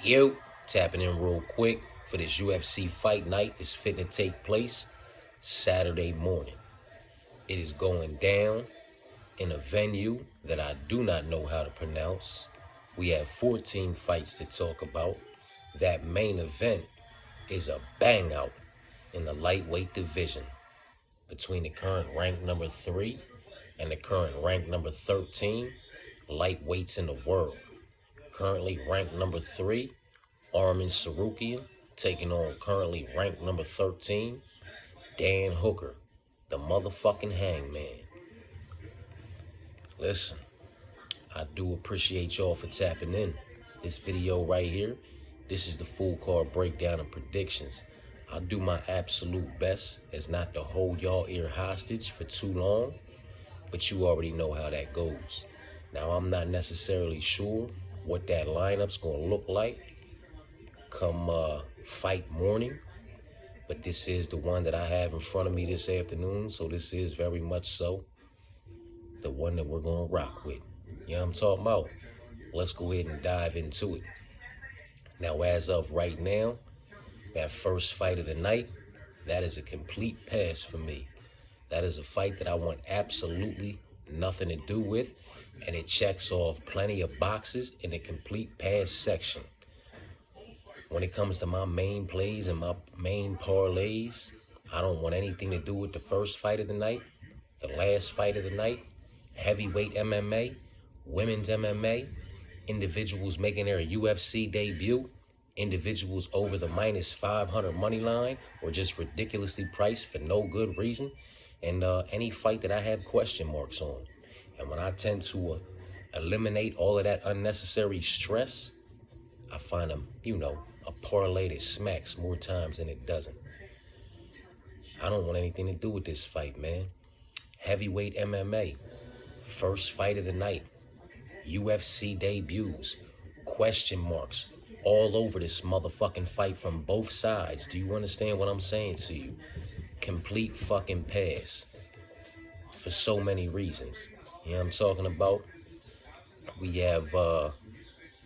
Yo, tapping in real quick for this UFC fight night is fitting to take place Saturday morning. It is going down in a venue that I do not know how to pronounce. We have 14 fights to talk about. That main event is a bang out in the lightweight division between the current rank number 3 and the current rank number 13 lightweights in the world. Currently ranked number 3, Armen taking on currently ranked number 13, Dan Hooker, the motherfucking hangman. Listen, I do appreciate y'all for tapping in. This video right here, this is the full card breakdown and predictions. I'll do my absolute best as not to hold y'all ear hostage for too long, but you already know how that goes. Now, I'm not necessarily sure what that lineup's gonna look like come fight morning, but this is the one that I have in front of me this afternoon, so this is very much so the one that we're gonna rock with. You know what I'm talking about? Let's go ahead and dive into it. Now, as of right now, that first fight of the night, that is a complete pass for me. That is a fight that I want absolutely nothing to do with, and it checks off plenty of boxes in the complete pass section. When it comes to my main plays and my main parlays, I don't want anything to do with the first fight of the night, the last fight of the night, heavyweight MMA, women's MMA, individuals making their UFC debut, individuals over the minus 500 money line or just ridiculously priced for no good reason, and any fight that I have question marks on. And when I tend to eliminate all of that unnecessary stress, I find a parlay that smacks more times than it doesn't. I don't want anything to do with this fight, man. Heavyweight MMA, first fight of the night, UFC debuts, question marks all over this motherfucking fight from both sides. Do you understand what I'm saying to you? Complete fucking pass for so many reasons. You know what I'm talking about? We have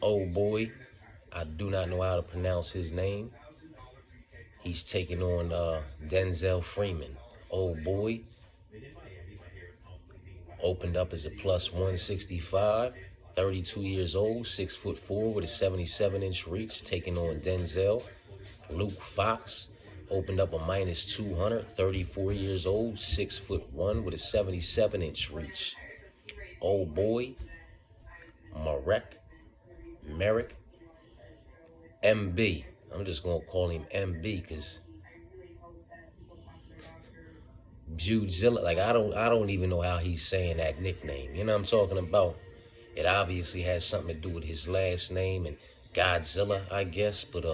old boy, I do not know how to pronounce his name. He's taking on Denzel Freeman. Old boy opened up as a plus 165, 32 years old, 6'4" with a 77-inch reach, taking on Denzel. Luke Fox opened up a minus 200, 34 years old, 6'1" with a 77-inch reach. Old boy, Merrick, MB. I'm just gonna call him MB because Judezilla, like I don't even know how he's saying that nickname. You know what I'm talking about? It obviously has something to do with his last name and Godzilla, I guess, but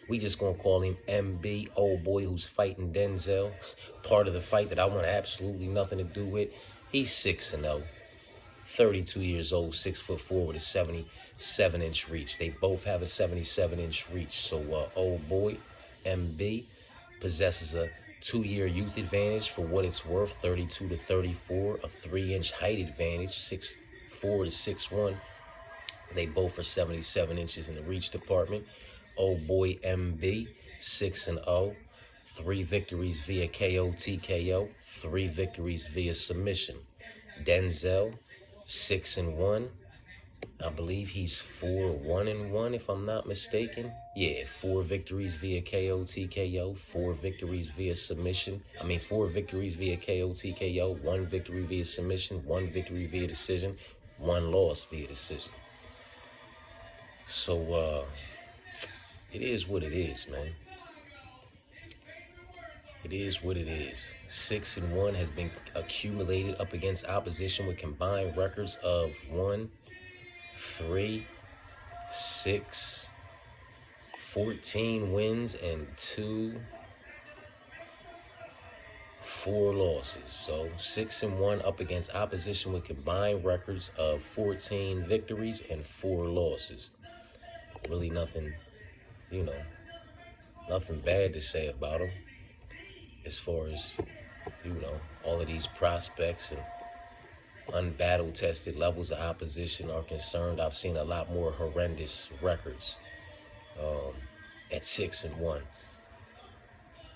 we just gonna call him MB, old boy who's fighting Denzel. Part of the fight that I want absolutely nothing to do with. He's 6-0, 32 years old, 6'4" with a 77-inch reach. They both have a 77-inch reach. So old boy, MB, possesses a 2-year youth advantage for what it's worth, 32 to 34, a 3-inch height advantage, 6'4" to 6'1". They both are 77 inches in the reach department. Old boy MB, 6-0, 3 victories via KO, TKO, 3 victories via submission. Denzel, 6-1. I believe he's 4-1-1 if I'm not mistaken. Yeah, 4 victories via KO, TKO, 4 victories via submission. 4 victories via KO, TKO, 1 victory via submission, 1 victory via decision, 1 loss via decision. So, it is what it is, man. It is what it is. 6-1 has been accumulated up against opposition with combined records of 1, 3, 6, 14 wins and 4 losses. So 6-1 up against opposition with combined records of 14 victories and 4 losses. Really nothing, nothing bad to say about him as far as, all of these prospects and unbattle-tested levels of opposition are concerned. I've seen a lot more horrendous records at 6-1.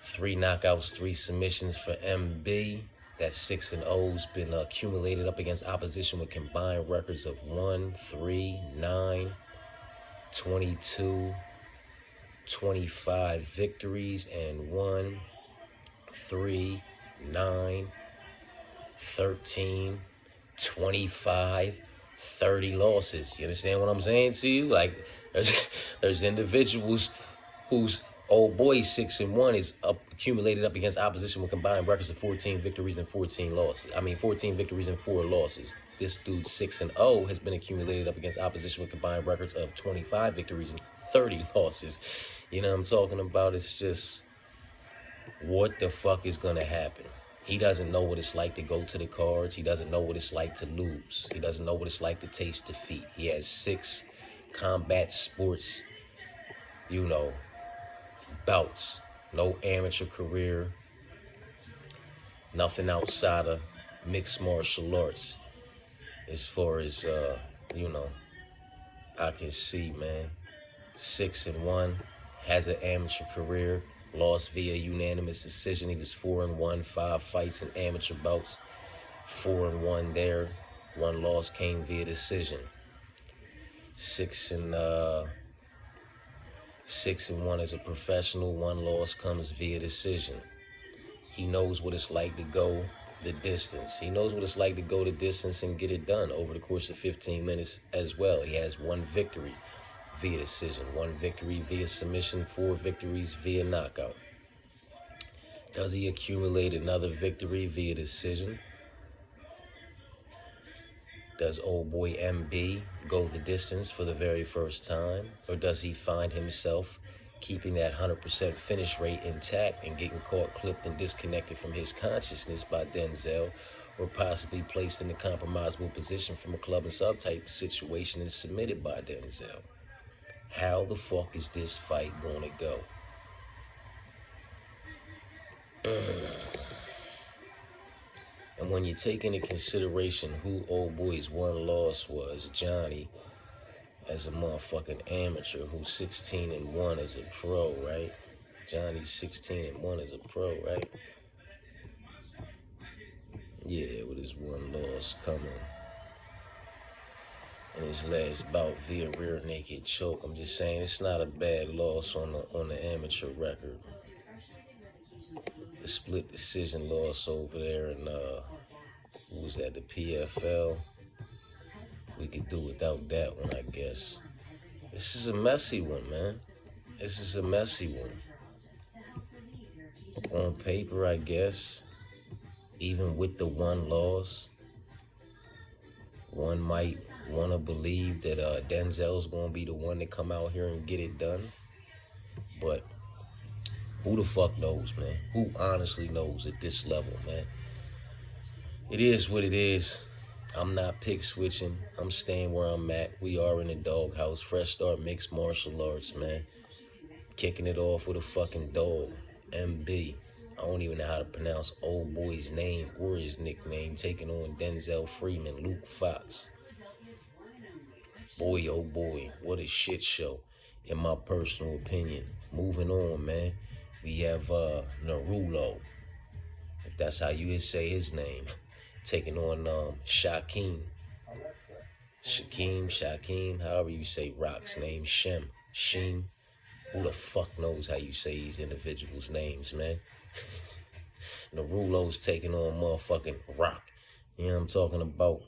3 knockouts, 3 submissions for MB. That 6-0's been accumulated up against opposition with combined records of 1, 3, 9, 22, 25 victories, and 1, 3, 9, 13, 25, 30 losses. You understand what I'm saying to you? Like, there's individuals whose old boy 6-1 is accumulated up against opposition with combined records of 14 victories and 14 losses. 14 victories and 4 losses. This dude 6-0 has been accumulated up against opposition with combined records of 25 victories and 30 losses. You know what I'm talking about? It's just, what the fuck is gonna happen? He doesn't know what it's like to go to the cards. He doesn't know what it's like to lose. He doesn't know what it's like to taste defeat. He has 6 combat sports, bouts. No amateur career. Nothing outside of mixed martial arts. As far as, I can see, man. 6-1, has an amateur career. Lost via unanimous decision. He was 4-1, 5 fights in amateur bouts. 4-1 there. 1 loss came via decision. 6-1 as a professional. 1 loss comes via decision. He knows what it's like to go the distance. He knows what it's like to go the distance and get it done over the course of 15 minutes as well. He has 1 victory via decision, 1 victory via submission, 4 victories via knockout. Does he accumulate another victory via decision? Does old boy MB go the distance for the very first time? Or does he find himself keeping that 100% finish rate intact and getting caught, clipped, and disconnected from his consciousness by Denzel, or possibly placed in a compromisable position from a club and sub type situation and submitted by Denzel? How the fuck is this fight gonna go? And when you take into consideration who old boy's 1 loss was, Johnny, as a motherfucking amateur, who's 16-1 as a pro, right? Johnny's 16-1 as a pro, right? Yeah, with his 1 loss coming in his last bout via rear naked choke. I'm just saying, it's not a bad loss on the amateur record. The split decision loss over there in who was that, the PFL? We could do without that one, I guess. This is a messy one, man. This is a messy one. On paper, I guess, even with the 1 loss, one might want to believe that Denzel's going to be the one to come out here and get it done. But who the fuck knows, man? Who honestly knows at this level, man? It is what it is. I'm not pick switching. I'm staying where I'm at. We are in the doghouse. Fresh start mixed martial arts, man. Kicking it off with a fucking dog. MB. I don't even know how to pronounce old boy's name or his nickname. Taking on Denzel Freeman, Luke Fox. Boy, oh boy, what a shit show, in my personal opinion. Moving on, man. We have Narulo, if that's how you would say his name, taking on Shaquem, however you say Rock's name, Sheem. Who the fuck knows how you say these individuals' names, man? Narulo's taking on motherfucking Rock. You know what I'm talking about?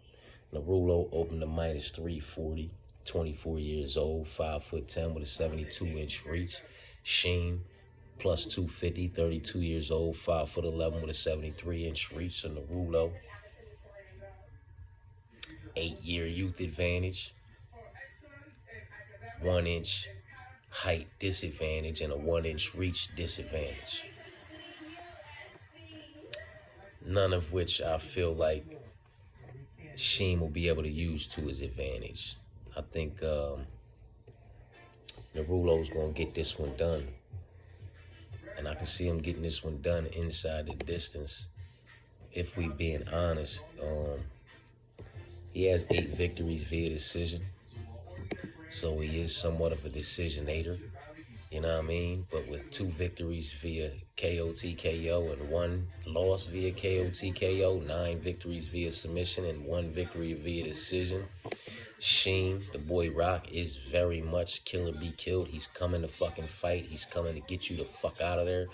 Narulo opened to -340, 24 years old, 5'10" with a 72-inch reach. Sheem, plus 250, 32 years old, 5'11" with a 73-inch reach. So Narulo, 8-year youth advantage, 1-inch height disadvantage, and a 1-inch reach disadvantage. None of which I feel like Sheem will be able to use to his advantage. I think Narulo's going to get this one done. And I can see him getting this one done inside the distance. If we being honest, he has 8 victories via decision. So he is somewhat of a decisionator. You know what I mean? But with 2 victories via KO TKO and 1 loss via KO TKO, 9 victories via submission and 1 victory via decision. Sheen, the boy Rock, is very much kill or be killed. He's coming to fucking fight. He's coming to get you the fuck out of there,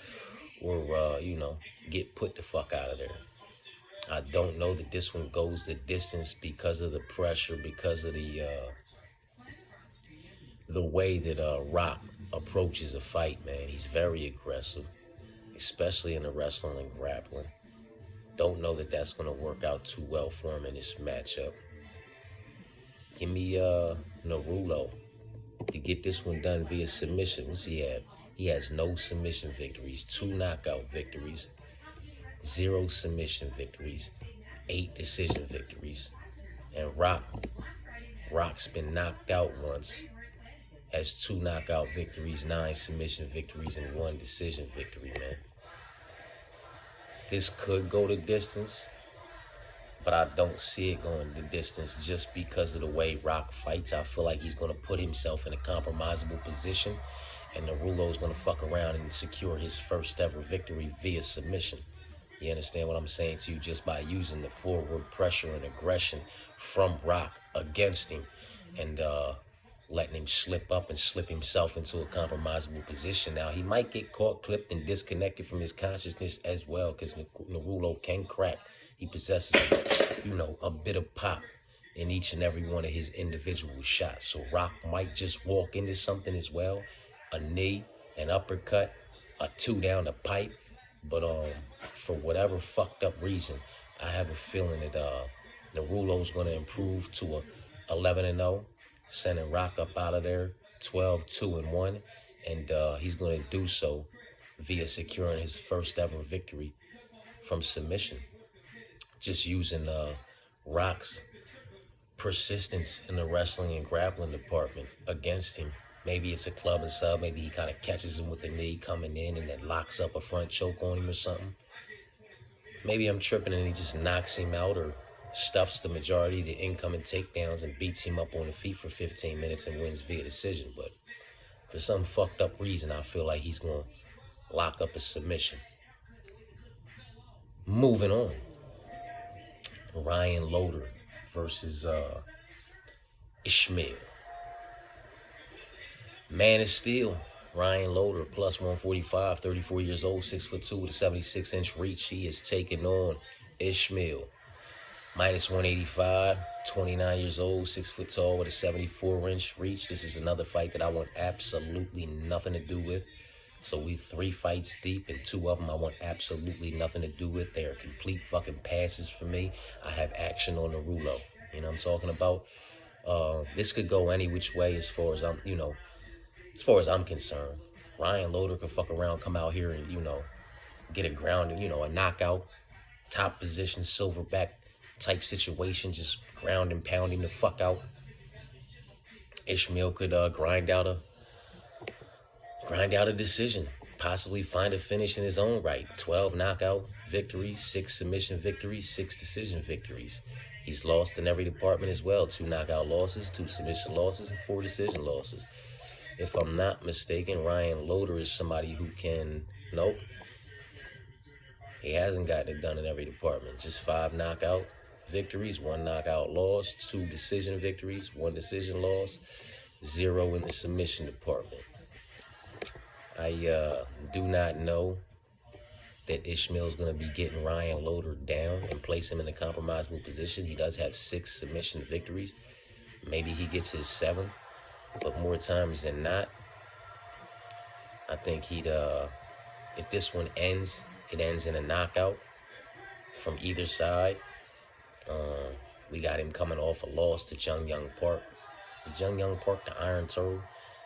or get put the fuck out of there. I don't know that this one goes the distance because of the pressure, because of the way that Rock approaches a fight, man. He's very aggressive, especially in the wrestling and grappling. Don't know that that's going to work out too well for him in this matchup. Give me Narulo to get this one done via submission. What's he have? He has no submission victories, 2 knockout victories, 0 submission victories, 8 decision victories. And Rock's been knocked out once, has 2 knockout victories, 9 submission victories, and 1 decision victory, man. This could go the distance, but I don't see it going the distance just because of the way Rock fights. I feel like he's going to put himself in a compromisable position, and Narulo's going to fuck around and secure his first ever victory via submission. You understand what I'm saying to you? Just by using the forward pressure and aggression from Rock against him, and letting him slip up and slip himself into a compromisable position. Now, he might get caught, clipped, and disconnected from his consciousness as well, because Narulo can crack. He possesses, a bit of pop in each and every one of his individual shots. So Rock might just walk into something as well, a knee, an uppercut, a 2 down the pipe. But for whatever fucked up reason, I have a feeling that Narulo's going to improve to a 11-0, sending Rock up out of there 12-2-1, and he's going to do so via securing his first ever victory from submission. Just using Rock's persistence in the wrestling and grappling department against him. Maybe it's a club and sub. Maybe he kind of catches him with a knee coming in and then locks up a front choke on him or something. Maybe I'm tripping and he just knocks him out or stuffs the majority of the incoming takedowns and beats him up on the feet for 15 minutes and wins via decision. But for some fucked up reason, I feel like he's going to lock up a submission. Moving on. Ryan Loder versus Ishmael. Man of Steel, Ryan Loder, plus 145, 34 years old, 6'2" with a 76-inch reach. He is taking on Ishmael. Minus 185, 29 years old, 6 foot tall with a 74-inch reach. This is another fight that I want absolutely nothing to do with. So we 3 fights deep, and 2 of them I want absolutely nothing to do with. They are complete fucking passes for me. I have action on Narulo. You know what I'm talking about? This could go any which way as far as I'm concerned. Ryan Loder could fuck around, come out here and, get a grounding, a knockout, top position, silverback type situation, just ground and pounding the fuck out. Ishmael could grind out a decision, possibly find a finish in his own right. 12 knockout victories, 6 submission victories, 6 decision victories. He's lost in every department as well. 2 knockout losses, 2 submission losses, and 4 decision losses. If I'm not mistaken, Ryan Loder is somebody who nope. He hasn't gotten it done in every department. Just 5 knockout victories, 1 knockout loss, 2 decision victories, 1 decision loss, 0 in the submission department. I do not know that Ishmael's going to be getting Ryan Loder down and place him in a compromisable position. He does have 6 submission victories. Maybe he gets his 7th, but more times than not, I think he'd, if this one ends, it ends in a knockout from either side. We got him coming off a loss to Jung Young Park. Is Jung Young Park the Iron Turtle?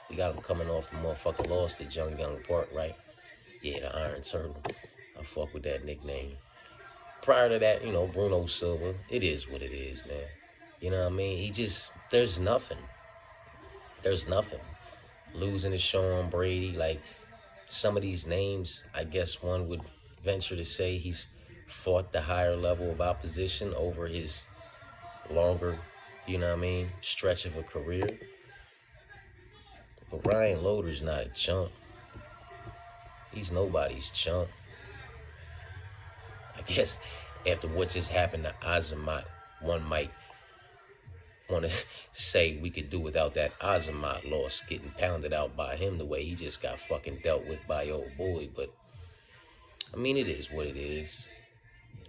We got him coming off the motherfucking loss to Jung Young Park, right? Yeah, the Iron Turtle. I fuck with that nickname. Prior to that, Bruno Silva. It is what it is, man. You know what I mean? There's nothing. There's nothing. Losing to Sean Brady, like some of these names, I guess one would venture to say he's fought the higher level of opposition over his longer, stretch of a career. But Ryan Loder's not a chump. He's nobody's chump. I guess after what just happened to Azamat, one might want to say we could do without that Azamat loss getting pounded out by him the way he just got fucking dealt with by old boy. But I mean, it is what it is.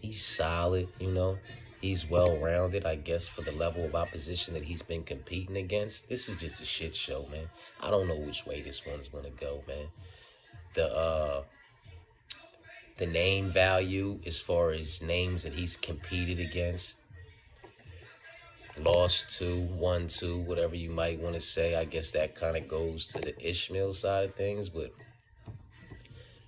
He's solid, you know. He's well-rounded, I guess, for the level of opposition that he's been competing against. This is just a shit show, man. I don't know which way this one's gonna go, man. The name value as far as names that he's competed against, lost to, won to, whatever you might want to say. I guess that kind of goes to the Ishmael side of things, but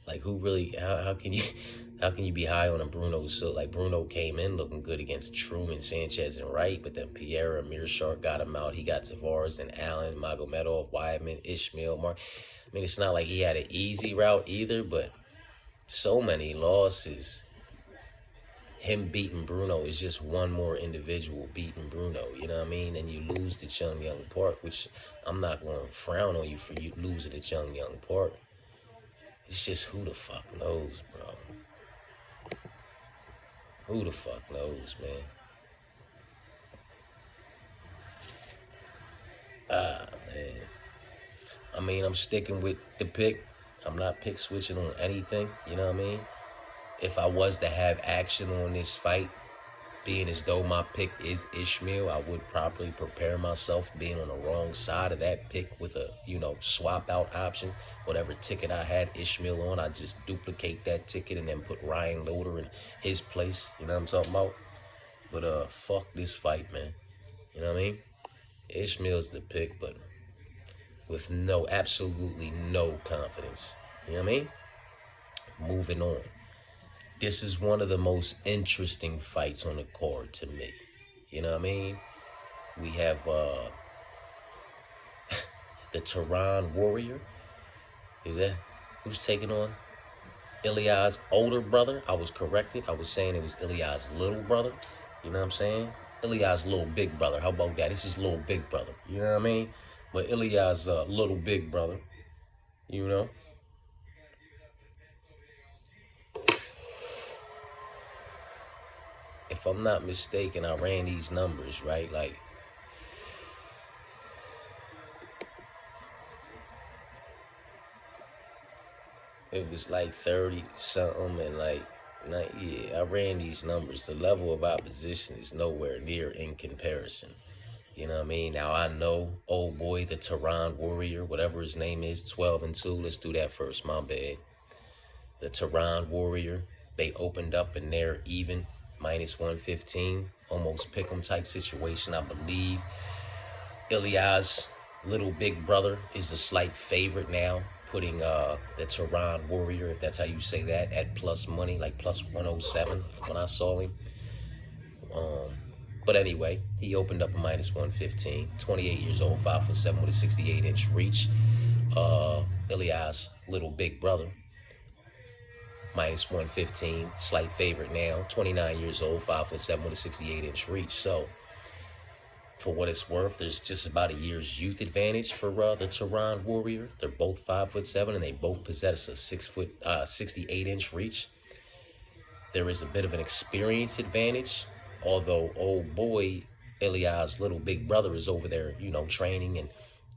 like, who really? How can you be high on a Bruno? So like, Bruno came in looking good against Truman, Sanchez, and Wright, but then Pierre and Mearshart got him out. He got Tavares and Allen, Magomedov, Weidman, Ishmael, Mark. I mean, it's not like he had an easy route either, but so many losses. Him beating Bruno is just one more individual beating Bruno. You know what I mean? And you lose to Chung Young Park, which I'm not going to frown on you for you losing to Chung Young Park. It's just who the fuck knows, bro. Who the fuck knows, man? Man. I mean, I'm sticking with the pick. I'm not pick switching on anything, you know what I mean? If I was to have action on this fight, being as though my pick is Ishmael, I would probably prepare myself being on the wrong side of that pick with a, swap out option. Whatever ticket I had Ishmael on, I just duplicate that ticket and then put Ryan Loder in his place. You know what I'm talking about? But fuck this fight, man. You know what I mean? Ishmael's the pick, but with absolutely no confidence. You know what I mean? Moving on. This is one of the most interesting fights on the card to me. You know what I mean? We have the Tehran Warrior. Is that who's taking on Ilya's older brother? I was corrected. I was saying it was Ilya's little brother. You know what I'm saying? Ilya's little big brother. How about that? This is little big brother. You know what I mean? But Ilya's little big brother. You know? If I'm not mistaken, I ran these numbers, right? Like, it was like 30 something and like, yeah, I ran these numbers. The level of opposition is nowhere near in comparison. You know what I mean? Now, I know, old boy, the Tehran Warrior, whatever his name is, 12-2. Let's do that first, my bad. The Tehran Warrior, they opened up and they're even, -115, almost pick'em type situation, I believe. Ilya's little big brother is the slight favorite now, putting the Tehran Warrior, if that's how you say that, at plus money, like plus 107 when I saw him. But anyway, he opened up a -115, 28 years old, 5'7" with a 68-inch reach. Ilya's little big brother, -115, slight favorite now, 29 years old, 5'7" with a 68-inch reach. So, for what it's worth, there's just about a year's youth advantage for the Tehran Warrior. They're both 5'7", and they both possess a 68-inch reach. There is a bit of an experience advantage, although old boy Ilya's little big brother is over there, training and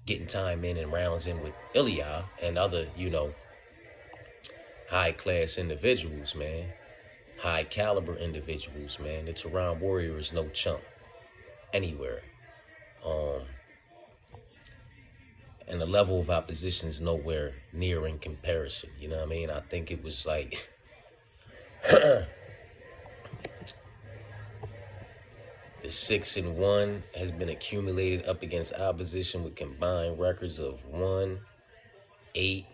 getting time in rounds in with Ilya and other, high-class individuals, man. High-caliber individuals, man. The Tehran Warrior is no chump anywhere. And the level of opposition is nowhere near in comparison. You know what I mean? I think it was like... The 6-1 has been accumulated up against opposition with combined records of 1, 8,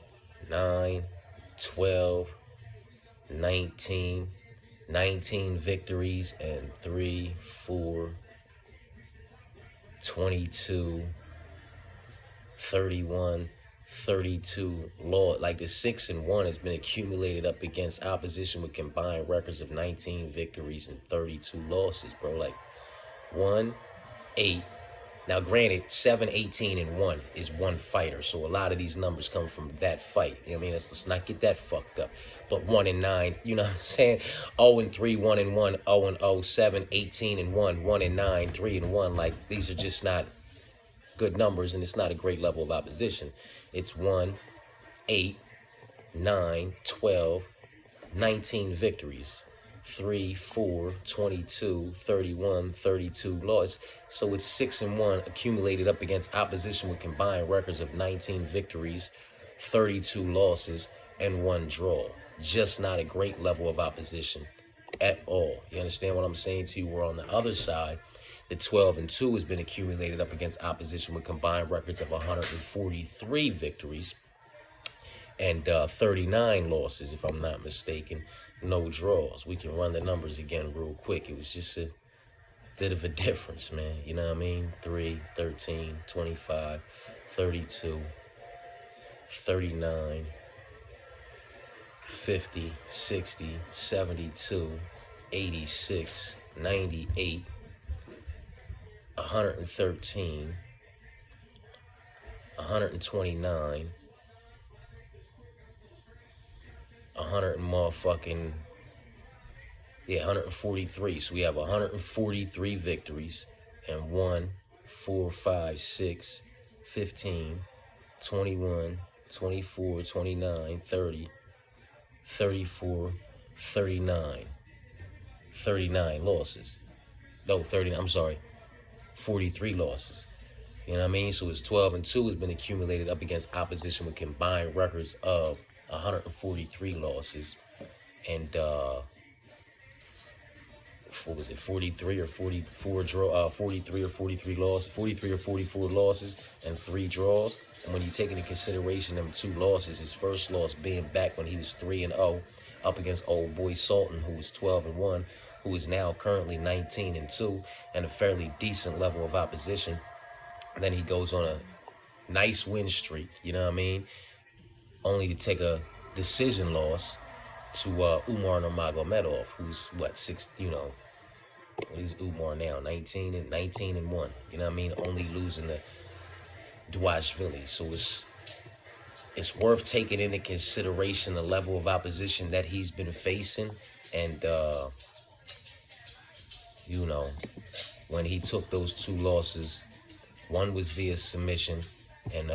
9, 12, 19, 19 victories, and 3, 4, 22, 31, 32 loss. Like, the 6-1 has been accumulated up against opposition with combined records of 19 victories and 32 losses, bro. Like, 1, 8, Now, granted, 7, 18, and 1 is one fighter, so a lot of these numbers come from that fight. You know what I mean? Let's not get that fucked up. But 1 and 9, you know what I'm saying? 0 and 3, 1 and 1, 0 and 0, 7, 18 and 1, 1 and 9, 3 and 1. Like, these are just not good numbers, and it's not a great level of opposition. It's 1, 8, 9, 12, 19 victories. 3, 4, 22, 31, 32 loss. So it's 6 and 1 accumulated up against opposition with combined records of 19 victories, 32 losses, and 1 draw. Just not a great level of opposition at all. You understand what I'm saying to you? We're on the other side. The 12 and 2 has been accumulated up against opposition with combined records of 143 victories and 39 losses, if I'm not mistaken. No draws. We can run the numbers again real quick. It was just a bit of a difference, man. You know what I mean? 3, 13, 25, 32, 39, 50, 60, 72, 86, 98, 113, 129, 143. So we have 143 victories and 1, 4, 5, 6, 15, 21, 24, 29, 30, 34, 39. 39 losses. No, 30, I'm sorry. 43 losses. You know what I mean? So it's 12 and 2 has been accumulated up against opposition with combined records of 143 losses and what was it, 43 or 44 draw, 43 or 43 losses, 43 or 44 losses and 3 draws. And when you take into consideration them 2 losses, his first loss being back when he was 3 and 0 up against old boy Sultan, who was 12 and 1, who is now currently 19 and 2, and a fairly decent level of opposition. And then he goes on a nice win streak, you know what I mean? Only to take a decision loss to Umar Nurmagomedov, who's what, 6, you know, what is Umar now? 19 and 1. You know what I mean? Only losing to Dwashvili. So it's worth taking into consideration the level of opposition that he's been facing. And you know, when he took those 2 losses, one was via submission and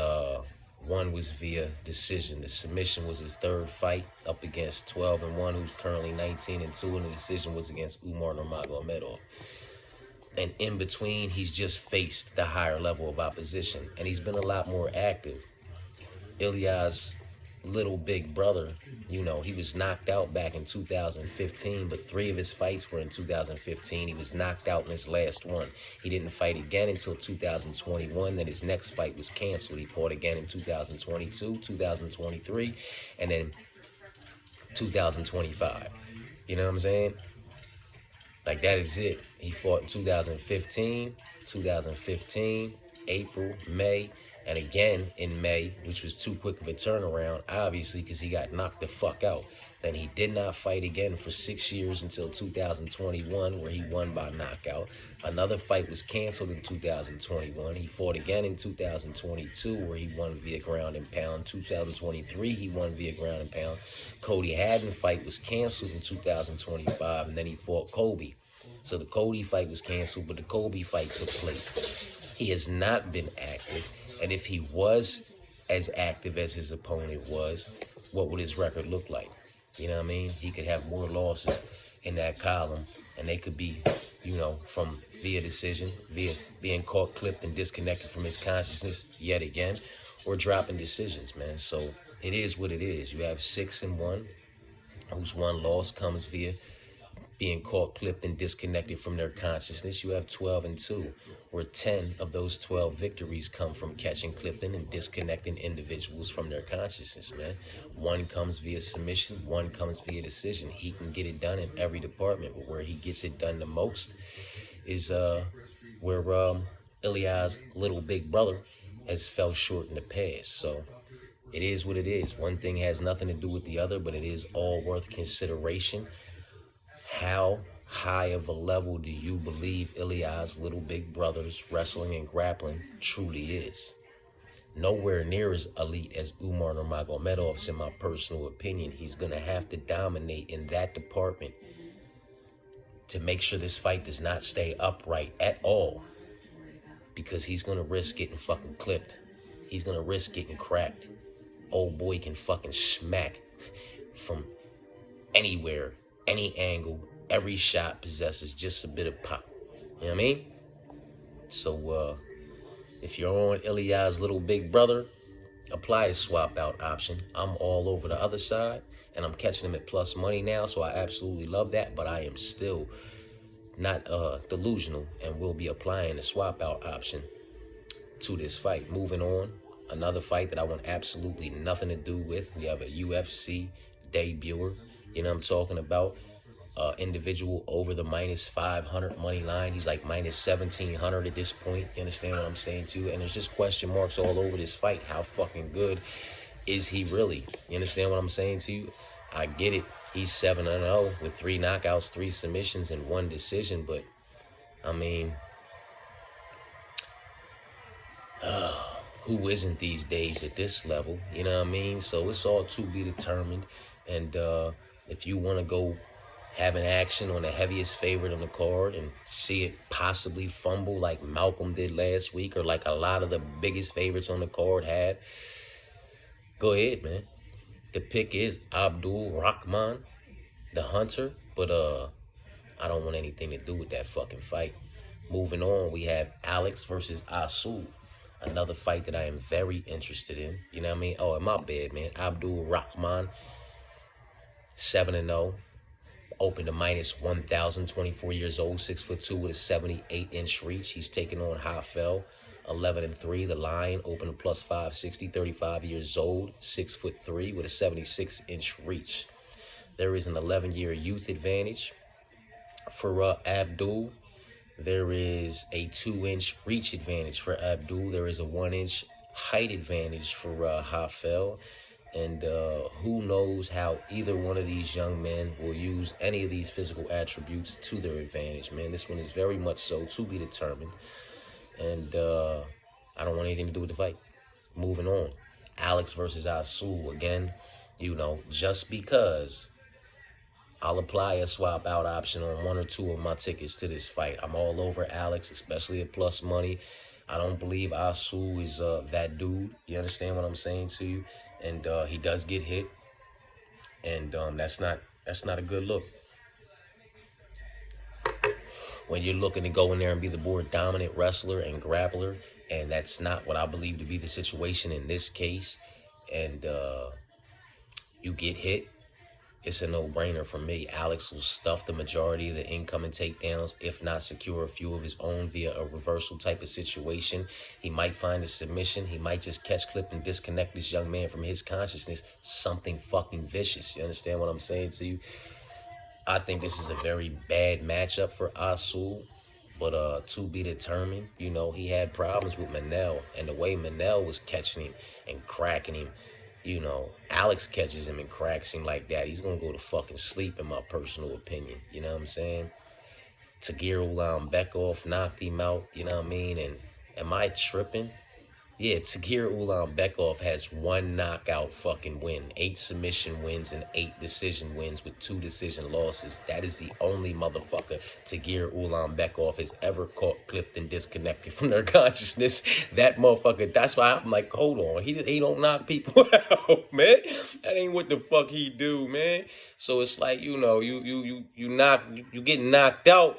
one was via decision. The submission was his 3rd fight up against 12 and 1, who's currently 19 and 2, and the decision was against Umar Nurmagomedov. And in between, he's just faced the higher level of opposition, and he's been a lot more active. Ilya's little big brother, you know, he was knocked out back in 2015, but 3 of his fights were in 2015. He was knocked out in his last one. He didn't fight again until 2021. Then his next fight was canceled. He fought again in 2022, 2023, and then 2025. You know what I'm saying? Like, that is it. He fought in 2015, April, May, and again in May, which was too quick of a turnaround, obviously, because he got knocked the fuck out. Then he did not fight again for 6 years until 2021, where he won by knockout. Another fight was canceled in 2021. He fought again in 2022, where he won via ground and pound. 2023, he won via ground and pound. Cody Haddon fight was canceled in 2025, and then he fought Kobe. So the Cody fight was canceled, but the Kobe fight took place. He has not been active. And if he was as active as his opponent was, what would his record look like? You know what I mean? He could have more losses in that column, and they could be, you know, from via decision, via being caught, clipped, and disconnected from his consciousness yet again, or dropping decisions, man. So it is what it is. You have 6 and 1, whose 1 loss comes via being caught, clipped, and disconnected from their consciousness. You have 12 and 2, where 10 of those 12 victories come from catching, clipping, and disconnecting individuals from their consciousness, man. 1 comes via submission, 1 comes via decision. He can get it done in every department, but where he gets it done the most is where Ilya's little big brother has fell short in the past. So it is what it is. One thing has nothing to do with the other, but it is all worth consideration. How high of a level do you believe Ilyas Little Big Brother's wrestling and grappling truly is? Nowhere near as elite as Umar Nurmagomedov's, in my personal opinion. He's going to have to dominate in that department to make sure this fight does not stay upright at all, because he's going to risk getting fucking clipped. He's going to risk getting cracked. Old boy can fucking smack from anywhere, any angle. Every shot possesses just a bit of pop. You know what I mean? So, if you're on Ilyas Little Big Brother, apply a swap out option. I'm all over the other side, and I'm catching him at plus money now, so I absolutely love that, but I am still not delusional and will be applying the swap out option to this fight. Moving on, another fight that I want absolutely nothing to do with. We have a UFC debuter. You know what I'm talking about? Individual over the minus 500 money line. He's like minus 1,700 at this point. You understand what I'm saying too? And there's just question marks all over this fight. How fucking good is he really? You understand what I'm saying to you? I get it. He's 7-0 with 3 knockouts, 3 submissions, and 1 decision. But, I mean, who isn't these days at this level? You know what I mean? So it's all to be determined. And if you want to go have an action on the heaviest favorite on the card and see it possibly fumble like Malcolm did last week, or like a lot of the biggest favorites on the card had, go ahead, man. The pick is Abdul Rahman, the Hunter, but I don't want anything to do with that fucking fight. Moving on, we have Alex versus Asul, another fight that I am very interested in. You know what I mean? Oh, and my bad, man. Abdul Rahman, 7-0. Open to minus 1,000, 24 years old, 6'2" with a 78-inch reach. He's taking on Hafel, 11-3. The line open to plus 560, 35 years old, 6'3" with a 76-inch reach. There is an 11-year youth advantage for Abdul. There is a 2-inch reach advantage for Abdul. There is a 1-inch height advantage for Hafel. And who knows how either one of these young men will use any of these physical attributes to their advantage, man. This one is very much so to be determined. And I don't want anything to do with the fight. Moving on. Alex versus Asul. Again, you know, just because I'll apply a swap out option on 1 or 2 of my tickets to this fight. I'm all over Alex, especially at plus money. I don't believe Asul is that dude. You understand what I'm saying to you? And he does get hit, and that's not a good look. When you're looking to go in there and be the more dominant wrestler and grappler, and that's not what I believe to be the situation in this case, and you get hit, it's a no-brainer for me. Alex will stuff the majority of the incoming takedowns, if not secure a few of his own via a reversal type of situation. He might find a submission. He might just catch, clip, and disconnect this young man from his consciousness. Something fucking vicious. You understand what I'm saying to you? I think this is a very bad matchup for Asul, but to be determined. You know, he had problems with Manel, and the way Manel was catching him and cracking him, you know, Alex catches him and cracks him like that, he's going to go to fucking sleep, in my personal opinion. You know what I'm saying? Tagir Ulanbekov knocked him out, you know what I mean? And am I tripping? Yeah, Tagir Ulanbekov has 1 knockout fucking win. 8 submission wins and 8 decision wins with 2 decision losses. That is the only motherfucker Tagir Ulanbekov has ever caught, clipped, and disconnected from their consciousness. That motherfucker, that's why I'm like, hold on. He don't knock people out, man. That ain't what the fuck he do, man. So it's like, you know, you get knocked out.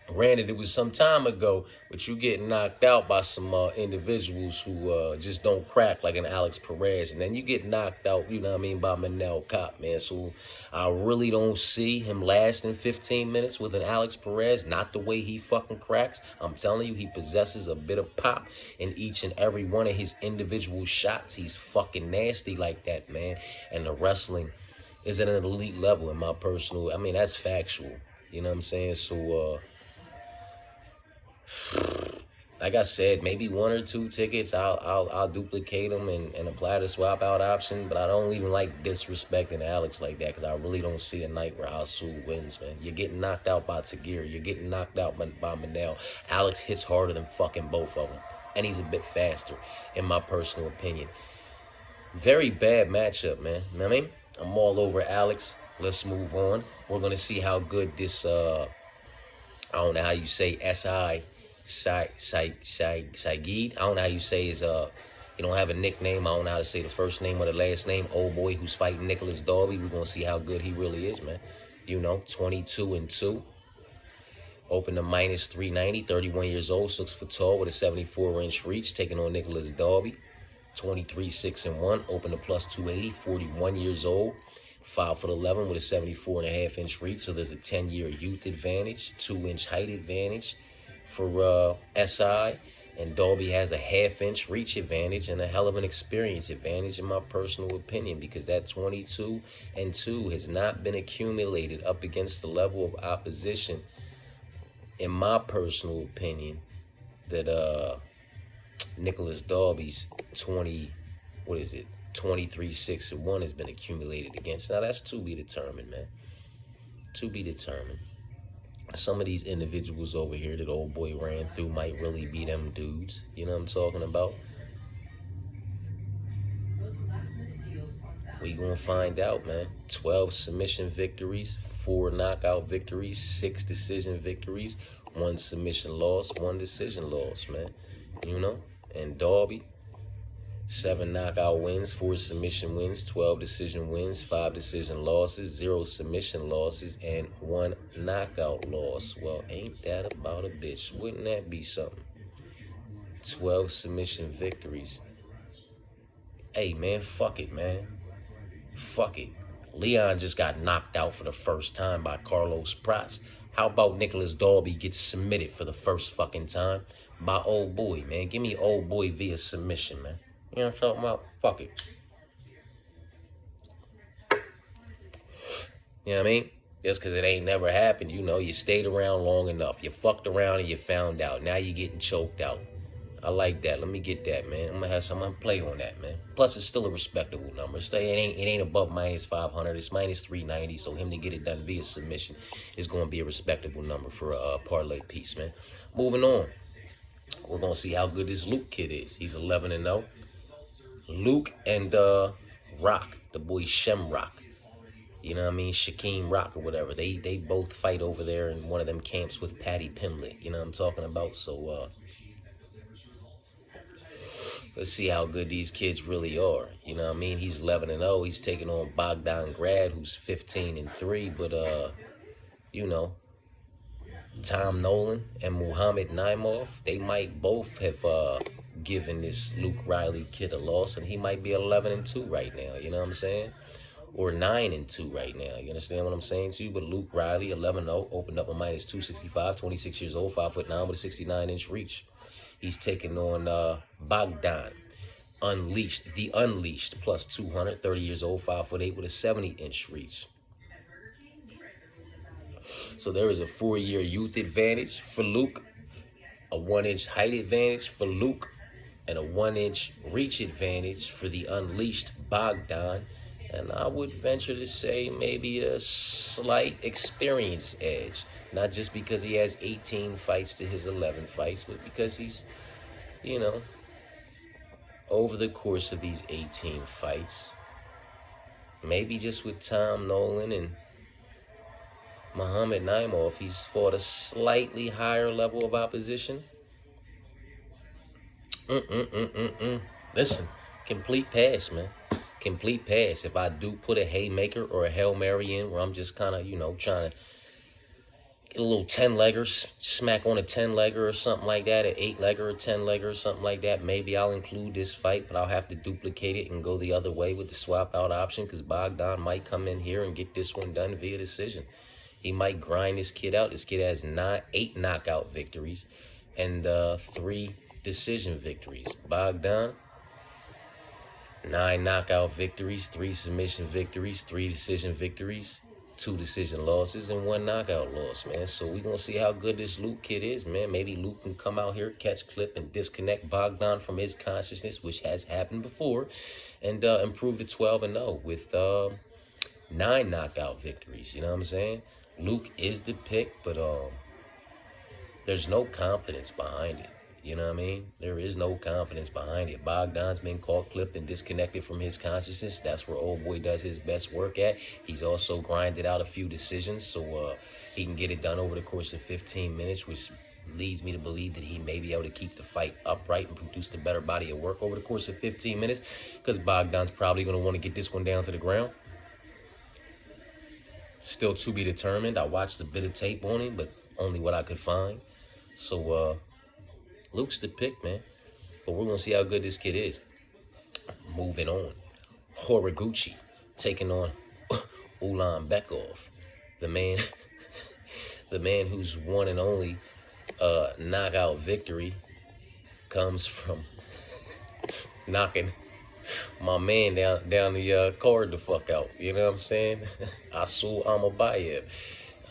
Granted, it was some time ago, but you get knocked out by some individuals who just don't crack, like an Alex Perez. And then you get knocked out, you know what I mean, by Manel Cop, man. So I really don't see him lasting 15 minutes with an Alex Perez. Not the way he fucking cracks. I'm telling you, he possesses a bit of pop in each and every one of his individual shots. He's fucking nasty like that, man. And the wrestling is at an elite level, in my personal, I mean, that's factual. You know what I'm saying? So, like I said, maybe 1 or 2 tickets. I'll duplicate them and apply the swap out option. But I don't even like disrespecting Alex like that because I really don't see a night where Alsu wins, man. You're getting knocked out by Tagir. You're getting knocked out by Manel. Alex hits harder than fucking both of them, and he's a bit faster, in my personal opinion. Very bad matchup, man. You know what I mean? I'm all over Alex. Let's move on. We're gonna see how good this I don't know how you say S.I. Saigid. I don't know how you say his you don't have a nickname. I don't know how to say the first name or the last name. Old boy who's fighting Nicholas Darby. We're gonna see how good he really is, man. 22-2. Open to minus 390, 31 years old, 6 foot tall with a 74-inch reach, taking on Nicholas Darby. 23-6-1, open to plus 280, 41 years old, 5'11" with a 74.5-inch reach. So there's a 10-year youth advantage, 2-inch height advantage for SI. And Darby has a half-inch reach advantage and a hell of an experience advantage, in my personal opinion, because that 22-2 has not been accumulated up against the level of opposition, in my personal opinion, that Nicholas Darby's 23-6-1 has been accumulated against. Now that's to be determined, man. To be determined. Some of these individuals over here that old boy ran through might really be them dudes. You know what I'm talking about? We gonna find out, man. 12 submission victories, 4 knockout victories, 6 decision victories, 1 submission loss, 1 decision loss, man. You know? And Darby, 7 knockout wins, 4 submission wins, 12 decision wins, 5 decision losses, 0 submission losses, and 1 knockout loss. Well, ain't that about a bitch? Wouldn't that be something? 12 submission victories. Hey, man, fuck it, man. Fuck it. Leon just got knocked out for the first time by Carlos Prats. How about Nicholas Darby gets submitted for the first fucking time by old boy, man? Give me old boy via submission, man. You know what I'm talking about? Fuck it. You know what I mean? Just because it ain't never happened, you know, you stayed around long enough. You fucked around and you found out. Now you're getting choked out. I like that. Let me get that, man. I'm gonna play on that, man. Plus, it's still a respectable number. It ain't above minus 500. It's minus 390. So him to get it done via submission is gonna be a respectable number for a parlay piece, man. Moving on, we're gonna see how good this Luke kid is. He's 11-0. Luke and Rock, the boy Shamrock. You know what I mean? Shaquem Rock or whatever. They both fight over there in one of them camps with Patty Pimlet. You know what I'm talking about? So let's see how good these kids really are. You know what I mean? He's 11-0. He's taking on Bogdan Grad, who's 15-3. But you know, Tom Nolan and Muhammad Naimov, they might both have given this Luke Riley kid a loss, and he might be 11-2 right now. You know what I'm saying? Or 9-2 right now. You understand what I'm saying to you? But Luke Riley, 11-0, opened up a minus 265, 26 years old, 5'9" with a 69-inch reach. He's taking on Bogdan, the Unleashed, plus 200, 30 years old, 5'8" with a 70-inch reach. So there is a 4-year youth advantage for Luke, a 1-inch height advantage for Luke, and a 1-inch reach advantage for the Unleashed Bogdan. And I would venture to say maybe a slight experience edge. Not just because he has 18 fights to his 11 fights, but because he's, you know, over the course of these 18 fights, maybe just with Tom Nolan and Muhammad Naimov, he's fought a slightly higher level of opposition. Listen, complete pass, man. Complete pass. If I do put a haymaker or a Hail Mary in where I'm just kind of, you know, trying to get a little 10-legger, smack on a 10-legger or something like that, an 8-legger or 10-legger or something like that, maybe I'll include this fight, but I'll have to duplicate it and go the other way with the swap out option because Bogdan might come in here and get this one done via decision. He might grind this kid out. This kid has 8 knockout victories and 3 decision victories. Bogdan, 9 knockout victories, 3 submission victories, 3 decision victories. 2 decision losses and 1 knockout loss, man. So we gonna see how good this Luke kid is, man. Maybe Luke can come out here, catch clip, and disconnect Bogdan from his consciousness, which has happened before, and improve to 12-0 with 9 knockout victories. You know what I'm saying? Luke is the pick, but there's no confidence behind it. You know what I mean? There is no confidence behind it. Bogdan's been caught, clipped, and disconnected from his consciousness. That's where old boy does his best work at. He's also grinded out a few decisions, so he can get it done over the course of 15 minutes, which leads me to believe that he may be able to keep the fight upright and produce a better body of work over the course of 15 minutes, because Bogdan's probably going to want to get this one down to the ground. Still to be determined. I watched a bit of tape on him, but only what I could find. So, Luke's the pick, man. But we're going to see how good this kid is. Moving on. Horiguchi taking on Ulan Bekov. The man the man whose one and only knockout victory comes from knocking my man down the card the fuck out. You know what I'm saying? Asul Amabayev.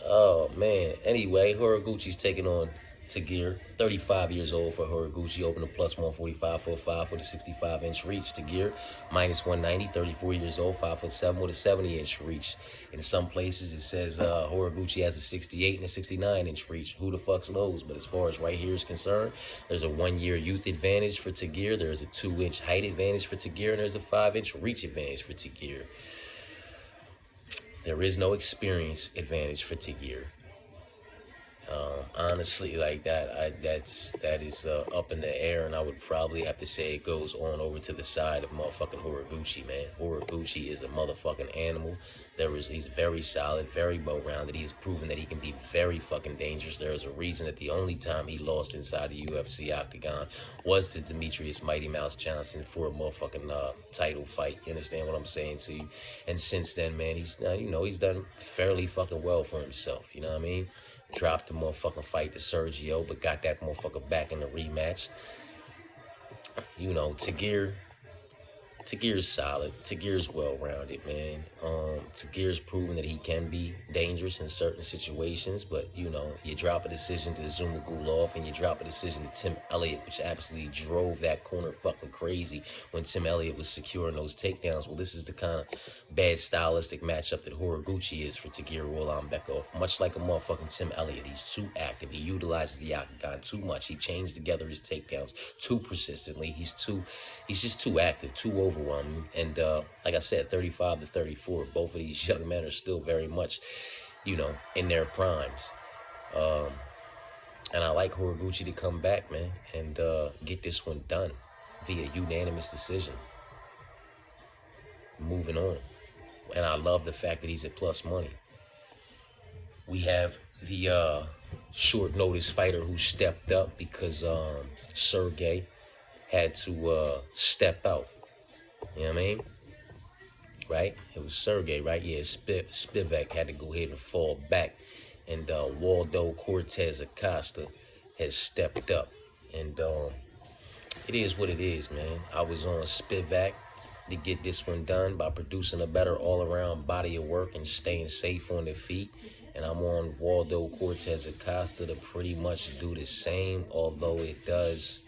Oh, man. Anyway, Horiguchi's taking on Tagir, 35 years old for Horiguchi, open to plus 145.45 for the 65-inch reach. Tagir, minus 190, 34 years old, 5'7" with a 70-inch reach. In some places, it says Horiguchi has a 68 and a 69-inch reach. Who the fuck knows? But as far as right here is concerned, there's a 1-year youth advantage for Tagir. There's a 2-inch height advantage for Tagir, and there's a 5-inch reach advantage for Tagir. There is no experience advantage for Tagir. Honestly, like that is up in the air, and I would probably have to say it goes on over to the side of motherfucking Horiguchi, man. Horiguchi is a motherfucking animal. He's very solid, very well-rounded. He's proven that he can be very fucking dangerous. There is a reason that the only time he lost inside the UFC octagon was to Demetrius Mighty Mouse Johnson for a motherfucking title fight. You understand what I'm saying to you? And since then, man, he's done fairly fucking well for himself. You know what I mean? Dropped the motherfucking fight to Sergio, but got that motherfucker back in the rematch. You know, Tagir's solid. Tagir's well-rounded, man. Tagir's proven that he can be dangerous in certain situations, but, you know, you drop a decision to Zumagulov and you drop a decision to Tim Elliott, which absolutely drove that corner fucking crazy when Tim Elliott was securing those takedowns. Well, this is the kind of bad stylistic matchup that Horiguchi is for Tagir Ulanbekov. Much like a motherfucking Tim Elliott, he's too active. He utilizes the octagon too much. He chains together his takedowns too persistently. He's just too active, too overwhelming. And like I said, 35 to 34, both of these young men are still very much, you know, in their primes. And I like Horiguchi to come back, man, and get this one done via unanimous decision. Moving on. And I love the fact that he's at plus money. We have the short notice fighter who stepped up because Sergey had to step out. You know what I mean? Right? It was Sergey, right? Yeah, Spivak had to go ahead and fall back. And Waldo Cortez Acosta has stepped up. And it is what it is, man. I was on Spivak to get this one done by producing a better all-around body of work and staying safe on their feet. And I'm on Waldo Cortez Acosta to pretty much do the same, although it does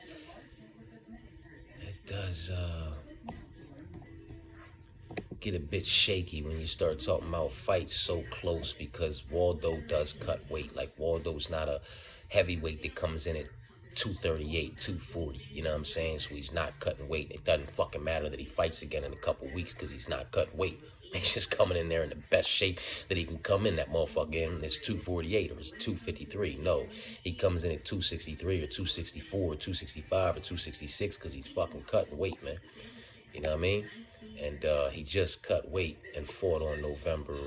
get a bit shaky when you start talking about fights so close, because Waldo does cut weight. Like, Waldo's not a heavyweight that comes in at 238, 240, you know what I'm saying? So he's not cutting weight. It doesn't fucking matter that he fights again in a couple weeks because he's not cutting weight. He's just coming in there in the best shape that he can come in, that motherfucker in. It's 248 or it's 253. No, he comes in at 263 or 264 or 265 or 266 because he's fucking cutting weight, man. You know what I mean? And he just cut weight and fought on November.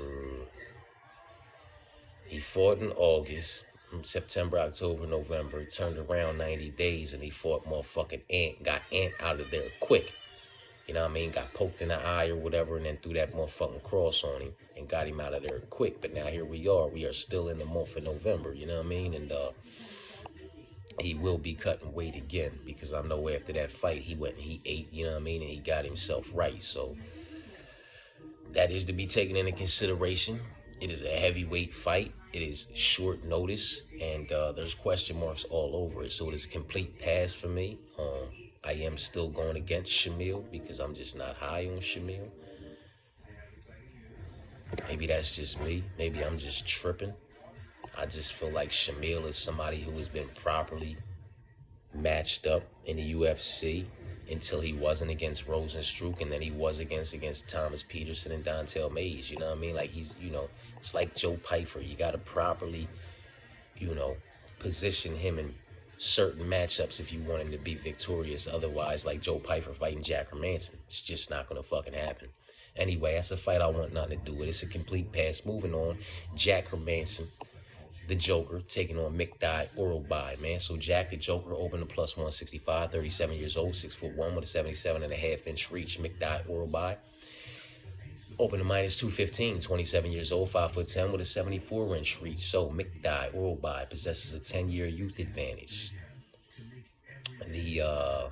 He fought in August. September, October, November, turned around 90 days, and he fought motherfucking Ant, got Ant out of there quick. You know what I mean? Got poked in the eye or whatever, and then threw that motherfucking cross on him and got him out of there quick. But now here we are. We are still in the month of November, you know what I mean? And he will be cutting weight again, because I know after that fight, he went and he ate, you know what I mean? And he got himself right. So that is to be taken into consideration. It is a heavyweight fight. It is short notice, and there's question marks all over it. So it is a complete pass for me. I am still going against Shamil because I'm just not high on Shamil. Maybe that's just me. Maybe I'm just tripping. I just feel like Shamil is somebody who has been properly matched up in the UFC until he wasn't against Rosenstruck, and then he was against Thomas Peterson and Dontel Mays. You know what I mean? Like it's like Joe Pyfer. You got to properly, position him in certain matchups if you want him to be victorious. Otherwise, like Joe Pyfer fighting Jack Hermanson, it's just not gonna fucking happen. Anyway, that's a fight I want nothing to do with. It's a complete pass. Moving on, Jack Hermanson, the Joker, taking on Mikdai Orobai, man. So Jack the Joker opened to plus 165, 37 years old, 6'1" with a 77.5-inch reach. Mikdai Orobai open to minus 215, 27 years old, 5'10" with a 74-inch reach. So Mikdai Orobai possesses a 10-year youth advantage. The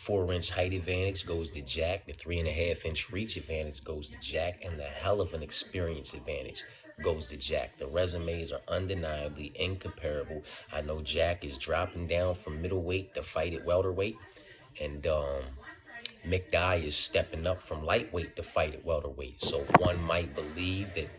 4-inch height advantage goes to Jack. The 3.5-inch reach advantage goes to Jack. And the hell of an experience advantage goes to Jack. The resumes are undeniably incomparable. I know Jack is dropping down from middleweight to fight at welterweight. And Mikdai is stepping up from lightweight to fight at welterweight. So one might believe that,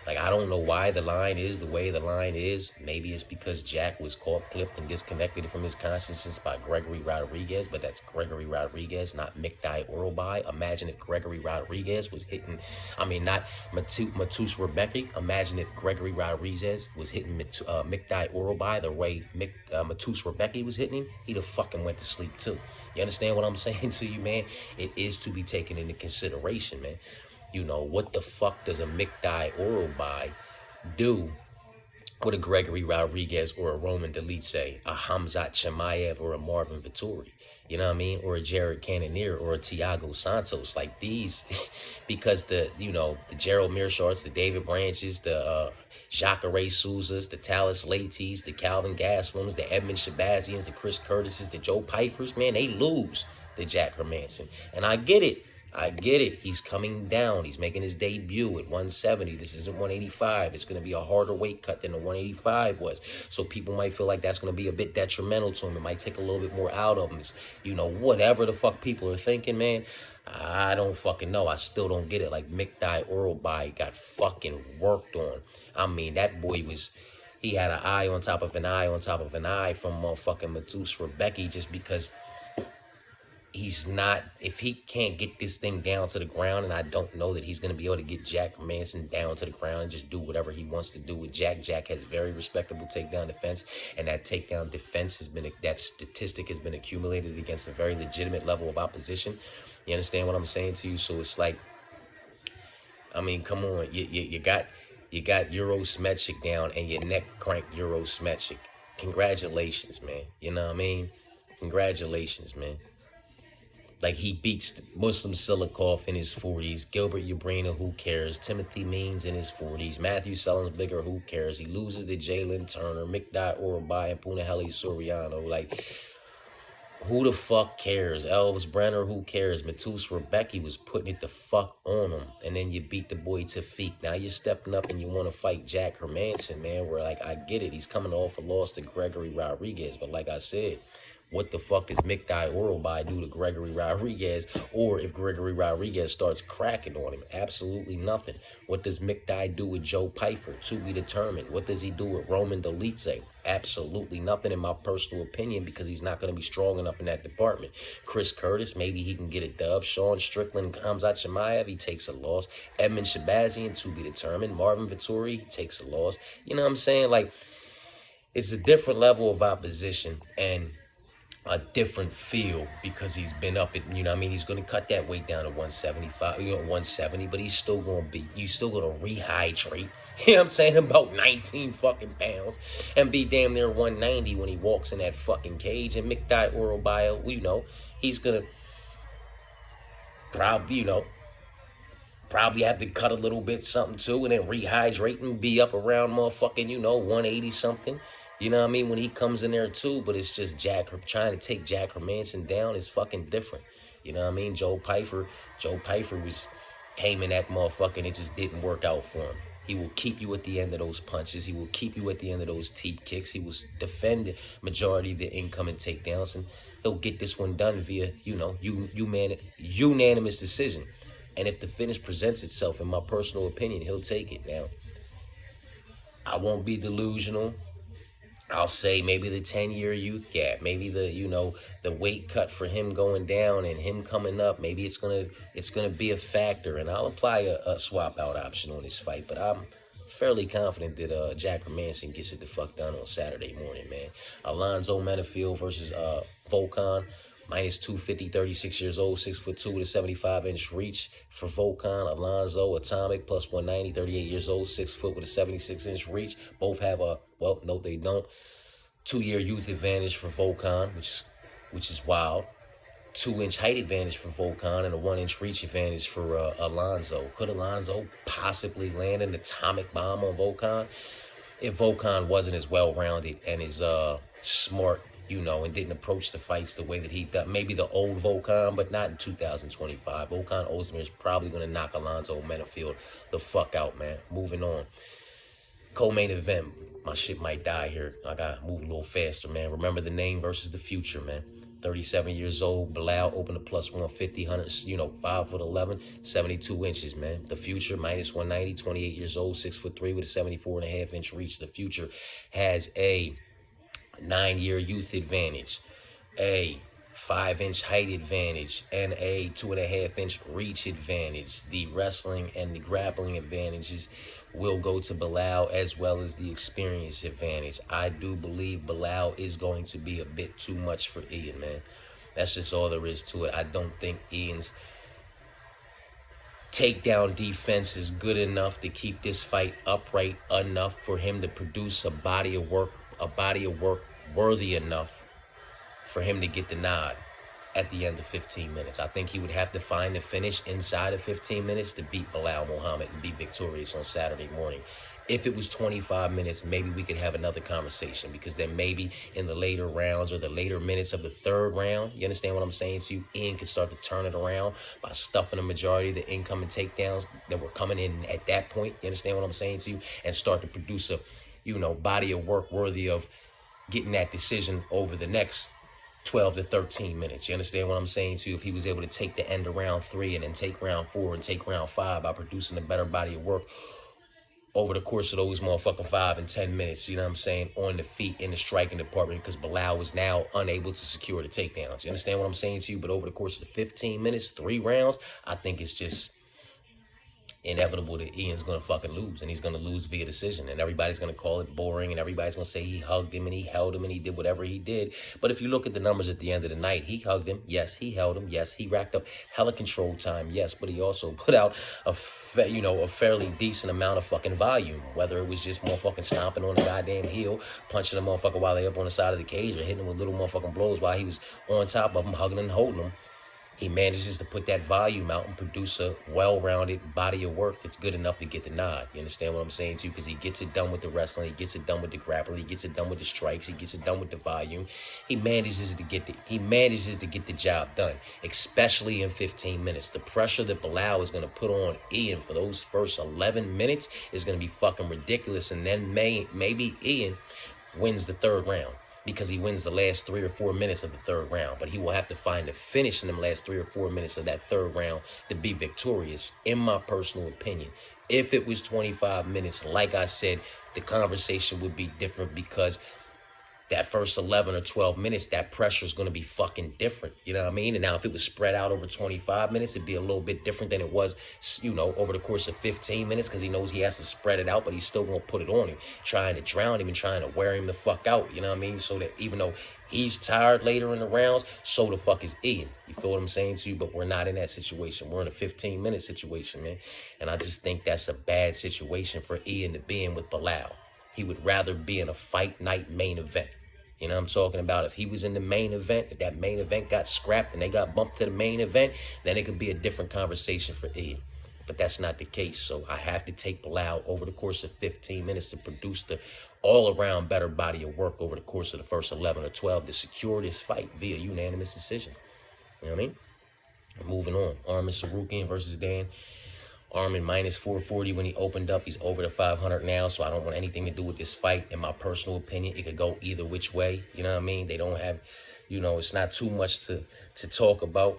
like, I don't know why the line is the way the line is. Maybe it's because Jack was caught, clipped, and disconnected from his consciousness by Gregory Rodriguez, but that's Gregory Rodriguez, not Mikdai Orobai. Imagine if Gregory Rodriguez was hitting, not Matus Rebecki. Imagine if Gregory Rodriguez was hitting Mikdai Orobai the way Matus Rebecki was hitting him. He'd have fucking went to sleep too. You understand what I'm saying to you, man? It is to be taken into consideration, man. What the fuck does a Mikdai Orobai do with a Gregory Rodriguez or a Roman Delice, a Hamzat Chimaev or a Marvin Vettori? You know what I mean? Or a Jared Cannonier or a Thiago Santos. Like these, because the Gerald Mearshardts, the David Branches, the Jacare Souzas, the Talis Laties, the Calvin Gaslams, the Edmund Shabazians, the Chris Curtises, the Joe Pyfers, man, they lose to Jack Hermanson. And I get it. He's coming down. He's making his debut at 170. This isn't 185. It's going to be a harder weight cut than the 185 was. So people might feel like that's going to be a bit detrimental to him. It might take a little bit more out of him. Whatever the fuck people are thinking, man. I don't fucking know. I still don't get it. Like, Mikdai Orobai got fucking worked on. That boy he had an eye on top of an eye on top of an eye from motherfucking Matus Rebecki, just because if he can't get this thing down to the ground, and I don't know that he's going to be able to get Jack Manson down to the ground and just do whatever he wants to do with Jack. Jack has very respectable takedown defense, and that takedown defense that statistic has been accumulated against a very legitimate level of opposition. You understand what I'm saying to you? So it's like, come on, you got Euro Smetsik down, and your neck cranked Euro Smetsik. Congratulations, man. You know what I mean? Congratulations, man. Like, he beats Muslim Silikov in his 40s. Gilbert Ubrina, who cares? Timothy Means in his 40s. Matthew Sellensbigger, who cares? He loses to Jalen Turner, Mikdai Orobai, and Punahele Soriano. Like, who the fuck cares? Elvis Brenner, who cares? Matus Rebecki was putting it the fuck on him. And then you beat the boy Tafiq. Now you're stepping up and you want to fight Jack Hermanson, man. Where, like, I get it. He's coming off a loss to Gregory Rodriguez. But like I said, what the fuck does Mikdai Orobai do to Gregory Rodriguez? Or if Gregory Rodriguez starts cracking on him? Absolutely nothing. What does Mikdai do with Joe Pyfer? To be determined. What does he do with Roman Delice? Absolutely nothing, in my personal opinion, because he's not going to be strong enough in that department. Chris Curtis, maybe he can get a dub. Sean Strickland, Hamzat Chimaev, he takes a loss. Edmund Shabazian, to be determined. Marvin Vettori, he takes a loss. You know what I'm saying? Like, it's a different level of opposition, and a different feel, because he's been up at, he's going to cut that weight down to 175, 170, but he's still going to be, you still going to rehydrate, you know what I'm saying, about 19 fucking pounds, and be damn near 190 when he walks in that fucking cage. And Mikdai Orobai, he's going to probably have to cut a little bit something too, and then rehydrate and be up around motherfucking, 180 something. You know what I mean? When he comes in there too, but it's just trying to take Jack Hermanson down is fucking different. You know what I mean? Joe Pyfer came in that motherfucker and it just didn't work out for him. He will keep you at the end of those punches. He will keep you at the end of those teep kicks. He will defend majority of the incoming takedowns, and he'll get this one done via, unanimous decision. And if the finish presents itself, in my personal opinion, he'll take it. Now, I won't be delusional. I'll say maybe the 10-year youth gap, maybe the weight cut for him going down and him coming up. Maybe it's gonna be a factor, and I'll apply a swap out option on this fight. But I'm fairly confident that Jack Hermanson gets it the fuck done on Saturday morning, man. Alonzo Menafield versus Volkan. Minus 250, 36 years old, 6'2" with a 75-inch reach for Volkan. Alonzo, Atomic, plus 190, 38 years old, 6 foot with a 76-inch reach. Both have well, no, they don't. 2-year youth advantage for Volkan, which is wild. 2-inch height advantage for Volkan and a 1-inch reach advantage for Alonzo. Could Alonzo possibly land an atomic bomb on Volkan? If Volkan wasn't as well-rounded and as smart, and didn't approach the fights the way that he did. Maybe the old Volkan, but not in 2025. Volkan Ozdemir is probably going to knock Alonzo Menafield the fuck out, man. Moving on. Co-main event. My shit might die here. I got to move a little faster, man. Remember the name versus the future, man. 37 years old. Bilal open to plus 150, 5'11", 72 inches, man. The future, minus 190, 28 years old, 6'3" with a 74.5-inch reach. The future has a 9-year youth advantage, a 5-inch height advantage, and a 2.5-inch reach advantage. The wrestling and the grappling advantages will go to Bilal, as well as the experience advantage. I do believe Bilal is going to be a bit too much for Ian, man. That's just all there is to it. I don't think Ian's takedown defense is good enough to keep this fight upright enough for him to produce a body of work worthy enough for him to get the nod at the end of 15 minutes. I think he would have to find the finish inside of 15 minutes to beat Bilal Muhammad and be victorious on Saturday morning. If it was 25 minutes, maybe we could have another conversation, because then maybe in the later rounds or the later minutes of the third round, you understand what I'm saying to you, Ian could start to turn it around by stuffing the majority of the incoming takedowns that were coming in at that point. You understand what I'm saying to you? And start to produce a, body of work worthy of getting that decision over the next 12 to 13 minutes. You understand what I'm saying to you? If he was able to take the end of round 3 and then take round 4 and take round 5 by producing a better body of work over the course of those motherfucking 5 and 10 minutes, you know what I'm saying, on the feet in the striking department, because Bilal was now unable to secure the takedowns. You understand what I'm saying to you? But over the course of the 15 minutes, 3 rounds, I think it's just inevitable that Ian's going to fucking lose, and he's going to lose via decision, and everybody's going to call it boring, and everybody's going to say he hugged him and he held him and he did whatever he did. But if you look at the numbers at the end of the night, he hugged him, yes, he held him, yes, he racked up hella control time, yes, but he also put out a fairly decent amount of fucking volume, whether it was just motherfucking stomping on the goddamn heel, punching the motherfucker while they up on the side of the cage, or hitting him with little motherfucking blows while he was on top of him, hugging and holding him. He manages to put that volume out and produce a well-rounded body of work that's good enough to get the nod. You understand what I'm saying to you? Because he gets it done with the wrestling, he gets it done with the grappling, he gets it done with the strikes, he gets it done with the volume. He manages to get the job done, especially in 15 minutes. The pressure that Bilal is going to put on Ian for those first 11 minutes is going to be fucking ridiculous, and then maybe Ian wins the third round, because he wins the last 3 or 4 minutes of the third round. But he will have to find a finish in the last 3 or 4 minutes of that third round to be victorious, in my personal opinion. If it was 25 minutes, like I said, the conversation would be different, because that first 11 or 12 minutes, that pressure is going to be fucking different. You know what I mean? And now if it was spread out over 25 minutes, it'd be a little bit different than it was, over the course of 15 minutes, because he knows he has to spread it out, but he's still going to put it on him, trying to drown him and trying to wear him the fuck out. You know what I mean? So that even though he's tired later in the rounds, so the fuck is Ian. You feel what I'm saying to you? But we're not in that situation. We're in a 15-minute situation, man. And I just think that's a bad situation for Ian to be in with Bilal. He would rather be in a fight night main event. You know what I'm talking about? If he was in the main event, if that main event got scrapped and they got bumped to the main event, then it could be a different conversation for Ian. But that's not the case. So I have to take Bilal over the course of 15 minutes to produce the all-around better body of work over the course of the first 11 or 12 to secure this fight via unanimous decision. You know what I mean? Moving on. Armen versus Dan. Armen minus 440 when he opened up. He's over the 500 now, so I don't want anything to do with this fight. In my personal opinion, it could go either which way. You know what I mean? They don't have, it's not too much to talk about.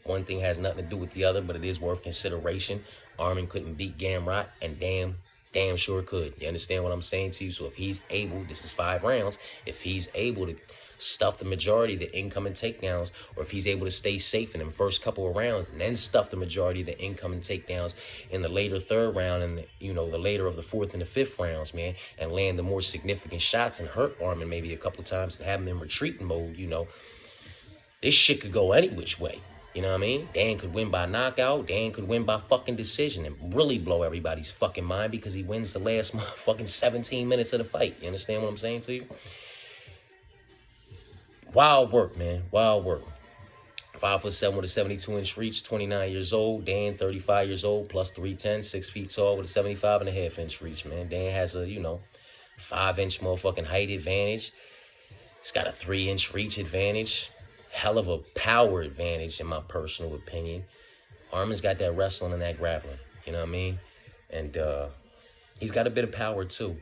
One thing has nothing to do with the other, but it is worth consideration. Armen couldn't beat Gamrot, and damn sure could. You understand what I'm saying to you? So if he's able, this is 5 rounds, if he's able to stuff the majority of the incoming takedowns, or if he's able to stay safe in the first couple of rounds and then stuff the majority of the incoming takedowns in the later 3rd round and, the later of the 4th and the 5th rounds, man, and land the more significant shots and hurt Armen maybe a couple times and have him in retreating mode, this shit could go any which way. You know what I mean? Dan could win by knockout. Dan could win by fucking decision and really blow everybody's fucking mind because he wins the last fucking 17 minutes of the fight. You understand what I'm saying to you? Wild work, man. Wild work. 5'7" with a 72-inch reach, 29 years old. Dan, 35 years old, plus 310, 6 feet tall with a 75.5-inch reach, man. Dan has a, 5-inch motherfucking height advantage. He's got a 3-inch reach advantage. Hell of a power advantage, in my personal opinion. Armen's got that wrestling and that grappling. You know what I mean? And he's got a bit of power, too.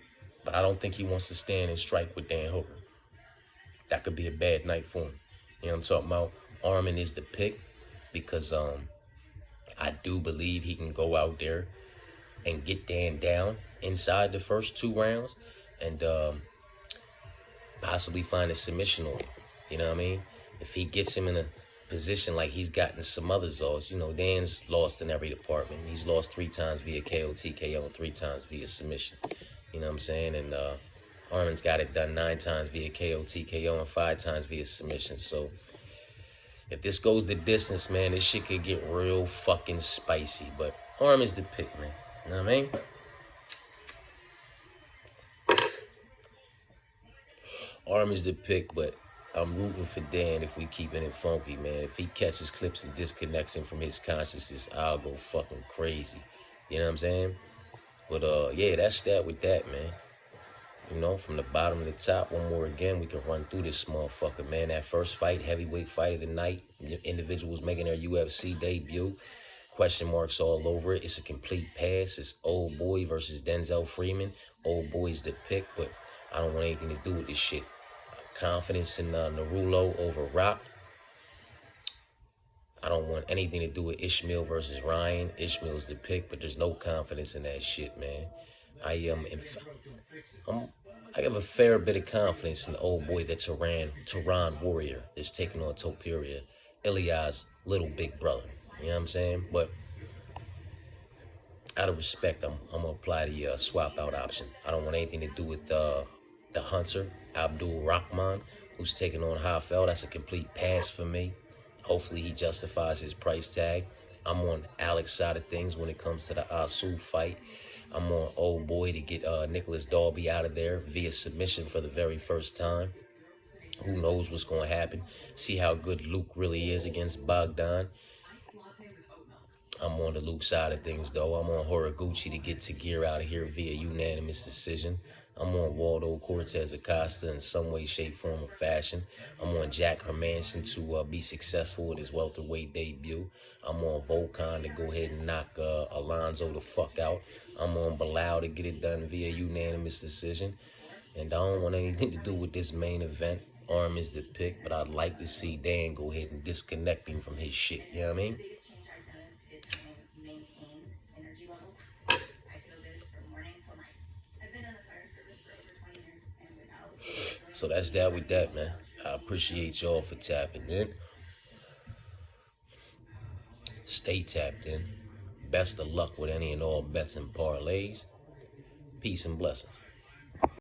But I don't think he wants to stand and strike with Dan Hooker. That could be a bad night for him. You know what I'm talking about? Armen is the pick because I do believe he can go out there and get Dan down inside the first 2 rounds and possibly find a submission on him. You know what I mean? If he gets him in a position like he's gotten some others lost, Dan's lost in every department. He's lost 3 times via KO, TKO, and 3 times via submission. You know what I'm saying? And Armen's got it done 9 times via KO, TKO, and 5 times via submission. So if this goes the distance, man, this shit could get real fucking spicy. But Armen's the pick, man. You know what I mean? Armen's the pick, but I'm rooting for Dan if we keeping it funky, man. If he catches clips and disconnects him from his consciousness, I'll go fucking crazy. You know what I'm saying? But yeah, that's that with that, man. From the bottom to the top, one more again, we can run through this motherfucker, man. That first fight, heavyweight fight of the night, individuals making their UFC debut. Question marks all over it. It's a complete pass. It's Old Boy versus Denzel Freeman. Old Boy's the pick, but I don't want anything to do with this shit. Confidence in Narulo over Rock. I don't want anything to do with Ishmael versus Ryan. Ishmael's the pick, but there's no confidence in that shit, man. I have a fair bit of confidence in the Old Boy, the Tehran Warrior, that's taking on Topuria, Ilya's little big brother. You know what I'm saying? But out of respect, I'm going to apply the swap out option. I don't want anything to do with the Hunter, Abdul Rahman, who's taking on Hafel. That's a complete pass for me. Hopefully he justifies his price tag. I'm on Alex's side of things when it comes to the Asu fight. I'm on Old Boy to get Nicholas Dalby out of there via submission for the very first time. Who knows what's going to happen. See how good Luke really is against Bogdan. I'm on the Luke side of things, though. I'm on Horiguchi to get Tagir out of here via unanimous decision. I'm on Waldo Cortez Acosta in some way, shape, form, or fashion. I'm on Jack Hermanson to be successful with his welterweight debut. I'm on Volkan to go ahead and knock Alonzo the fuck out. I'm on Bilal to get it done via unanimous decision. And I don't want anything to do with this main event. Armen's the pick, but I'd like to see Dan go ahead and disconnect him from his shit. You know what I mean? So that's that with that, man. I appreciate y'all for tapping in. Stay tapped in. Best of luck with any and all bets and parlays. Peace and blessings.